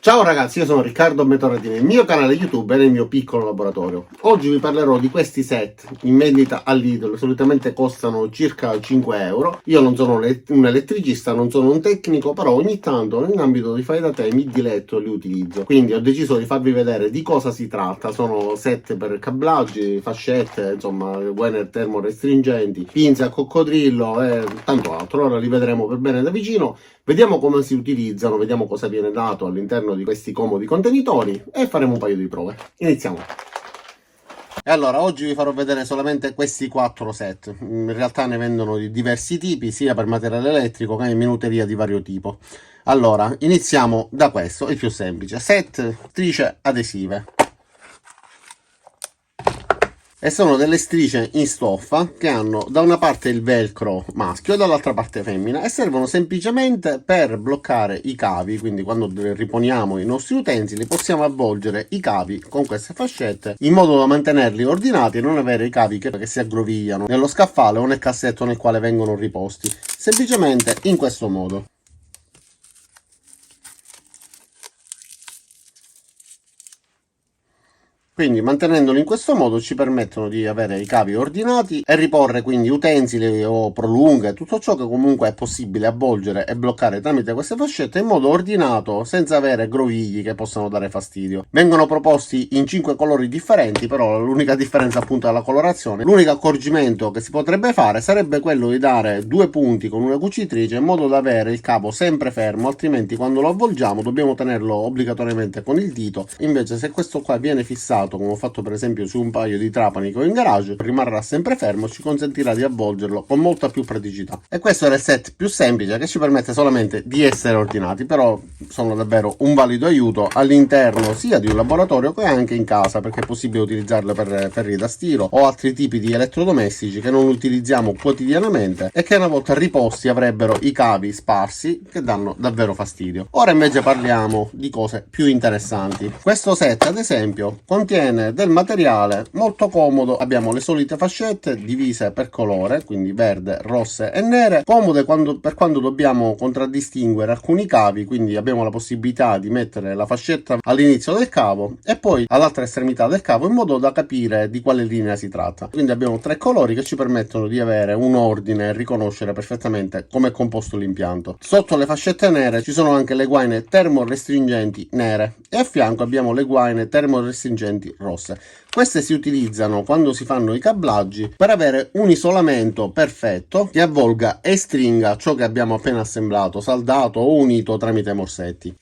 Ciao ragazzi, io sono Riccardo Metorati nel mio canale YouTube e nel mio piccolo laboratorio. Oggi vi parlerò di questi set in vendita all'Idol, solitamente costano circa 5 euro. Io non sono un elettricista, non sono un tecnico, però ogni tanto nell'ambito di fai da te mi diletto e li utilizzo. Quindi ho deciso di farvi vedere di cosa si tratta. Sono set per cablaggi, fascette, insomma, Wener termorestringenti, pinze a coccodrillo e tanto altro. Ora li vedremo per bene da vicino. Vediamo come si utilizzano, vediamo cosa viene dato all'interno di questi comodi contenitori e faremo un paio di prove. Iniziamo. E allora, oggi vi farò vedere solamente questi 4 set. In realtà ne vendono di diversi tipi, sia per materiale elettrico che in minuteria di vario tipo. Allora, iniziamo da questo, il più semplice. Set strisce adesive. E sono delle strisce in stoffa che hanno da una parte il velcro maschio e dall'altra parte femmina e servono semplicemente per bloccare i cavi. Quindi quando riponiamo i nostri utensili possiamo avvolgere i cavi con queste fascette in modo da mantenerli ordinati e non avere i cavi che si aggrovigliano nello scaffale o nel cassetto nel quale vengono riposti, semplicemente in questo modo. Quindi mantenendolo in questo modo ci permettono di avere i cavi ordinati e riporre quindi utensili o prolunghe, tutto ciò che comunque è possibile avvolgere e bloccare tramite queste fascette in modo ordinato senza avere grovigli che possano dare fastidio. Vengono proposti in 5 colori differenti, però l'unica differenza appunto è la colorazione. L'unico accorgimento che si potrebbe fare sarebbe quello di dare 2 punti con una cucitrice in modo da avere il cavo sempre fermo, altrimenti quando lo avvolgiamo dobbiamo tenerlo obbligatoriamente con il dito. Invece se questo qua viene fissato, come ho fatto per esempio su un paio di trapani che ho in garage, rimarrà sempre fermo, ci consentirà di avvolgerlo con molta più praticità. E questo era il set più semplice che ci permette solamente di essere ordinati, però sono davvero un valido aiuto all'interno sia di un laboratorio che anche in casa, perché è possibile utilizzarle per ferri da stiro o altri tipi di elettrodomestici che non utilizziamo quotidianamente e che una volta riposti avrebbero i cavi sparsi che danno davvero fastidio. Ora invece parliamo di cose più interessanti. Questo set ad esempio contiene del materiale molto comodo. Abbiamo le solite fascette divise per colore, quindi verde, rosse e nere, comode per quando dobbiamo contraddistinguere alcuni cavi, quindi abbiamo la possibilità di mettere la fascetta all'inizio del cavo e poi all'altra estremità del cavo in modo da capire di quale linea si tratta. Quindi abbiamo 3 colori che ci permettono di avere un ordine e riconoscere perfettamente come è composto l'impianto. Sotto le fascette nere ci sono anche le guaine termorestringenti nere e a fianco abbiamo le guaine termorestringenti rosse. Queste si utilizzano quando si fanno i cablaggi per avere un isolamento perfetto che avvolga e stringa ciò che abbiamo appena assemblato, saldato o unito tramite morsetti.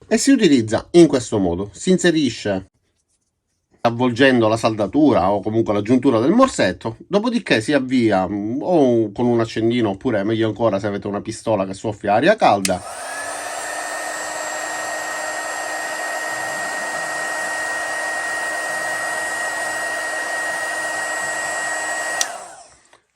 E si utilizza in questo modo: si inserisce avvolgendo la saldatura o comunque la giuntura del morsetto, dopodiché si avvia o con un accendino oppure meglio ancora se avete una pistola che soffia aria calda.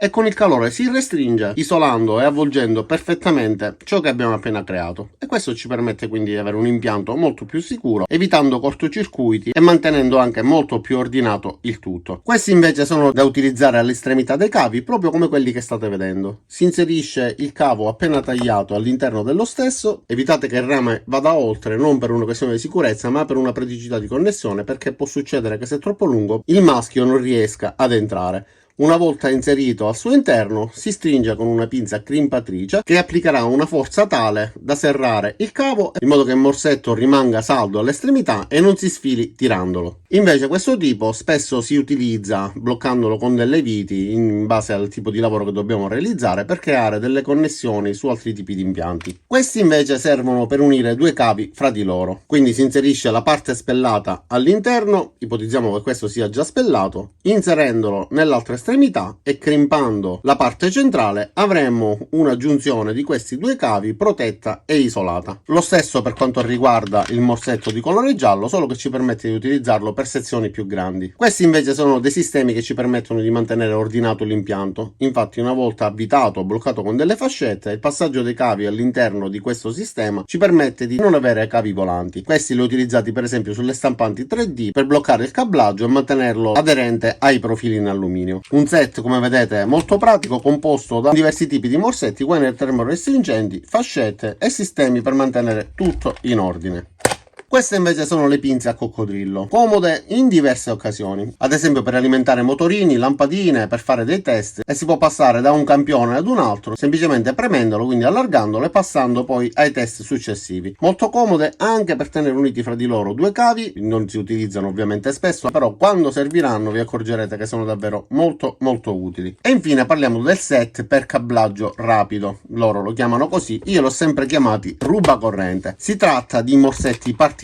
E con il calore si restringe, isolando e avvolgendo perfettamente ciò che abbiamo appena creato. E questo ci permette quindi di avere un impianto molto più sicuro, evitando cortocircuiti e mantenendo anche molto più ordinato il tutto. Questi invece sono da utilizzare all'estremità dei cavi, proprio come quelli che state vedendo. Si inserisce il cavo appena tagliato all'interno dello stesso, evitate che il rame vada oltre, non per una questione di sicurezza, ma per una praticità di connessione, perché può succedere che se è troppo lungo il maschio non riesca ad entrare. Una volta inserito al suo interno si stringe con una pinza crimpatrice che applicherà una forza tale da serrare il cavo in modo che il morsetto rimanga saldo all'estremità e non si sfili tirandolo. Invece questo tipo spesso si utilizza bloccandolo con delle viti in base al tipo di lavoro che dobbiamo realizzare per creare delle connessioni su altri tipi di impianti. Questi invece servono per unire 2 cavi fra di loro, quindi si inserisce la parte spellata all'interno, ipotizziamo che questo sia già spellato, inserendolo nell'altra estremità e crimpando la parte centrale avremo una giunzione di questi 2 cavi protetta e isolata. Lo stesso per quanto riguarda il morsetto di colore giallo, solo che ci permette di utilizzarlo per sezioni più grandi. Questi invece sono dei sistemi che ci permettono di mantenere ordinato l'impianto. Infatti una volta avvitato o bloccato con delle fascette, il passaggio dei cavi all'interno di questo sistema ci permette di non avere cavi volanti. Questi li ho utilizzati per esempio sulle stampanti 3D per bloccare il cablaggio e mantenerlo aderente ai profili in alluminio. Un set, come vedete, molto pratico, composto da diversi tipi di morsetti, guaine termorestringenti, fascette e sistemi per mantenere tutto in ordine. Queste invece sono le pinze a coccodrillo, comode in diverse occasioni, ad esempio per alimentare motorini, lampadine, per fare dei test, e si può passare da un campione ad un altro semplicemente premendolo, quindi allargandolo e passando poi ai test successivi. Molto comode anche per tenere uniti fra di loro due cavi, non si utilizzano ovviamente spesso, però quando serviranno vi accorgerete che sono davvero molto utili. E infine parliamo del set per cablaggio rapido, loro lo chiamano così, io l'ho sempre chiamati rubacorrente. Si tratta di morsetti particolari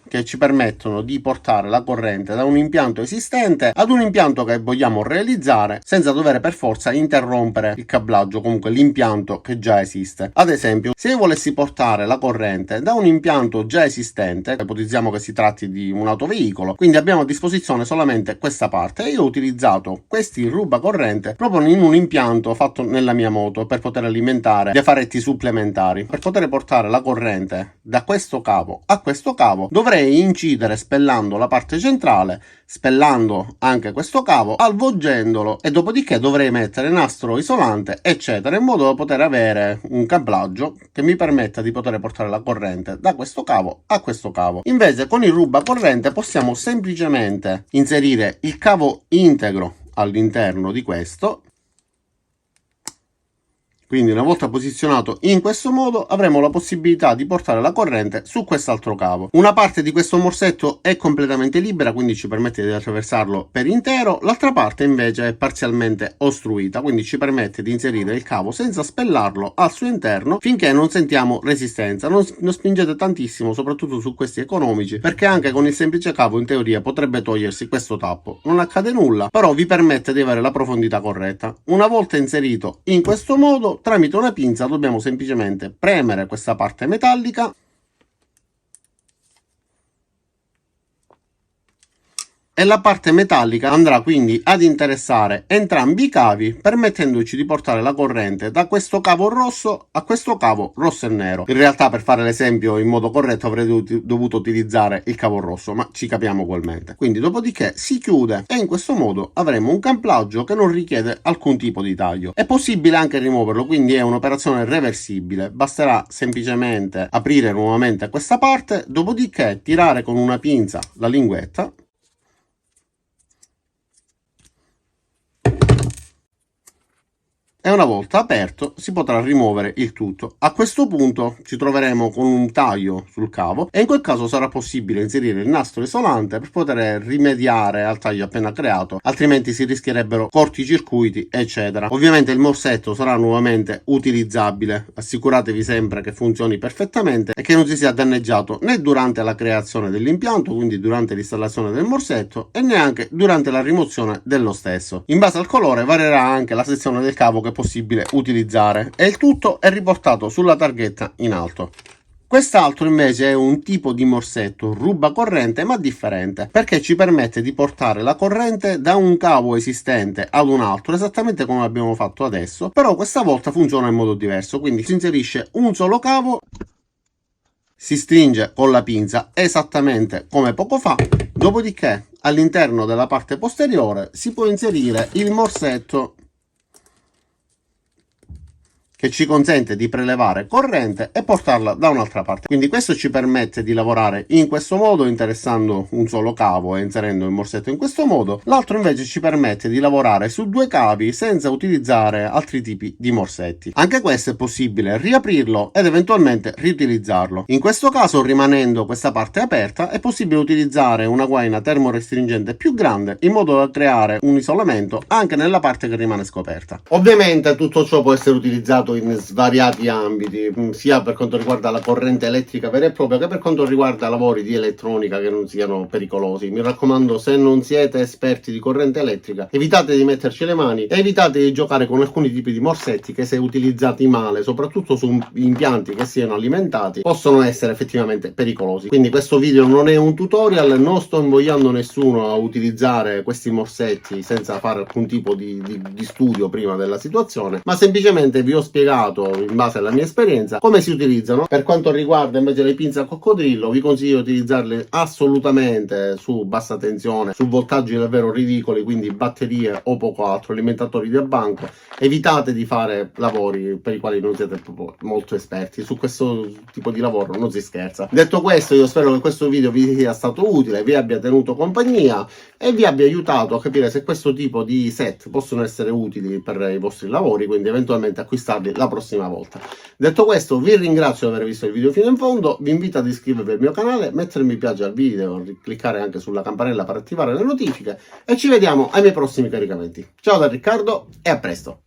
che ci permettono di portare la corrente da un impianto esistente ad un impianto che vogliamo realizzare senza dover per forza interrompere il cablaggio, comunque l'impianto che già esiste. Ad esempio, se io volessi portare la corrente da un impianto già esistente, ipotizziamo che si tratti di un autoveicolo, quindi abbiamo a disposizione solamente questa parte, e io ho utilizzato questi rubacorrente proprio in un impianto fatto nella mia moto per poter alimentare gli affaretti supplementari. Per poter portare la corrente da questo cavo a questo cavo dovrei incidere spellando la parte centrale, spellando anche questo cavo, avvolgendolo, e dopodiché dovrei mettere nastro isolante eccetera, in modo da poter avere un cablaggio che mi permetta di poter portare la corrente da questo cavo a questo cavo. Invece con il rubacorrente possiamo semplicemente inserire il cavo integro all'interno di questo. Quindi una volta posizionato in questo modo avremo la possibilità di portare la corrente su quest'altro cavo. Una parte di questo morsetto è completamente libera, quindi ci permette di attraversarlo per intero, l'altra parte invece è parzialmente ostruita, quindi ci permette di inserire il cavo senza spellarlo al suo interno finché non sentiamo resistenza. Non spingete tantissimo, soprattutto su questi economici, perché anche con il semplice cavo in teoria potrebbe togliersi questo tappo. Non accade nulla, però vi permette di avere la profondità corretta. Una volta inserito in questo modo, tramite una pinza dobbiamo semplicemente premere questa parte metallica e la parte metallica andrà quindi ad interessare entrambi i cavi, permettendoci di portare la corrente da questo cavo rosso a questo cavo rosso e nero. In realtà, per fare l'esempio in modo corretto, avrei dovuto utilizzare il cavo rosso, ma ci capiamo ugualmente. Quindi dopodiché si chiude e in questo modo avremo un cablaggio che non richiede alcun tipo di taglio. È possibile anche rimuoverlo, quindi è un'operazione reversibile, basterà semplicemente aprire nuovamente questa parte, dopodiché tirare con una pinza la linguetta e una volta aperto si potrà rimuovere il tutto. A questo punto ci troveremo con un taglio sul cavo e in quel caso sarà possibile inserire il nastro isolante per poter rimediare al taglio appena creato, altrimenti si rischierebbero corticircuiti eccetera. Ovviamente il morsetto sarà nuovamente utilizzabile, assicuratevi sempre che funzioni perfettamente e che non si sia danneggiato né durante la creazione dell'impianto, quindi durante l'installazione del morsetto, e neanche durante la rimozione dello stesso. In base al colore varierà anche la sezione del cavo che possibile utilizzare e il tutto è riportato sulla targhetta in alto. Quest'altro invece è un tipo di morsetto rubacorrente ma differente, perché ci permette di portare la corrente da un cavo esistente ad un altro, esattamente come abbiamo fatto adesso, però questa volta funziona in modo diverso. Quindi si inserisce un solo cavo, si stringe con la pinza esattamente come poco fa, dopodiché all'interno della parte posteriore si può inserire il morsetto che ci consente di prelevare corrente e portarla da un'altra parte. Quindi questo ci permette di lavorare in questo modo, interessando un solo cavo e inserendo il morsetto in questo modo. L'altro invece ci permette di lavorare su due cavi senza utilizzare altri tipi di morsetti. Anche questo è possibile riaprirlo ed eventualmente riutilizzarlo. In questo caso, rimanendo questa parte aperta, è possibile utilizzare una guaina termorestringente più grande in modo da creare un isolamento anche nella parte che rimane scoperta. Ovviamente tutto ciò può essere utilizzato in svariati ambiti, sia per quanto riguarda la corrente elettrica vera e propria che per quanto riguarda lavori di elettronica che non siano pericolosi. Mi raccomando, se non siete esperti di corrente elettrica, evitate di metterci le mani e evitate di giocare con alcuni tipi di morsetti che, se utilizzati male, soprattutto su impianti che siano alimentati, possono essere effettivamente pericolosi. Quindi questo video non è un tutorial, non sto invogliando nessuno a utilizzare questi morsetti senza fare alcun tipo di studio prima della situazione, ma semplicemente vi ho spiegato spiegato in base alla mia esperienza come si utilizzano. Per quanto riguarda invece le pinze a coccodrillo, vi consiglio di utilizzarle assolutamente su bassa tensione, su voltaggi davvero ridicoli, quindi batterie o poco altro, alimentatori di banco. Evitate di fare lavori per i quali non siete proprio molto esperti, su questo tipo di lavoro non si scherza. Detto questo, io spero che questo video vi sia stato utile, vi abbia tenuto compagnia e vi abbia aiutato a capire se questo tipo di set possono essere utili per i vostri lavori, quindi eventualmente acquistarli la prossima volta. Detto questo, vi ringrazio di aver visto il video fino in fondo, vi invito ad iscrivervi al mio canale, mettere mi piace al video, cliccare anche sulla campanella per attivare le notifiche e ci vediamo ai miei prossimi caricamenti. Ciao da Riccardo e a presto!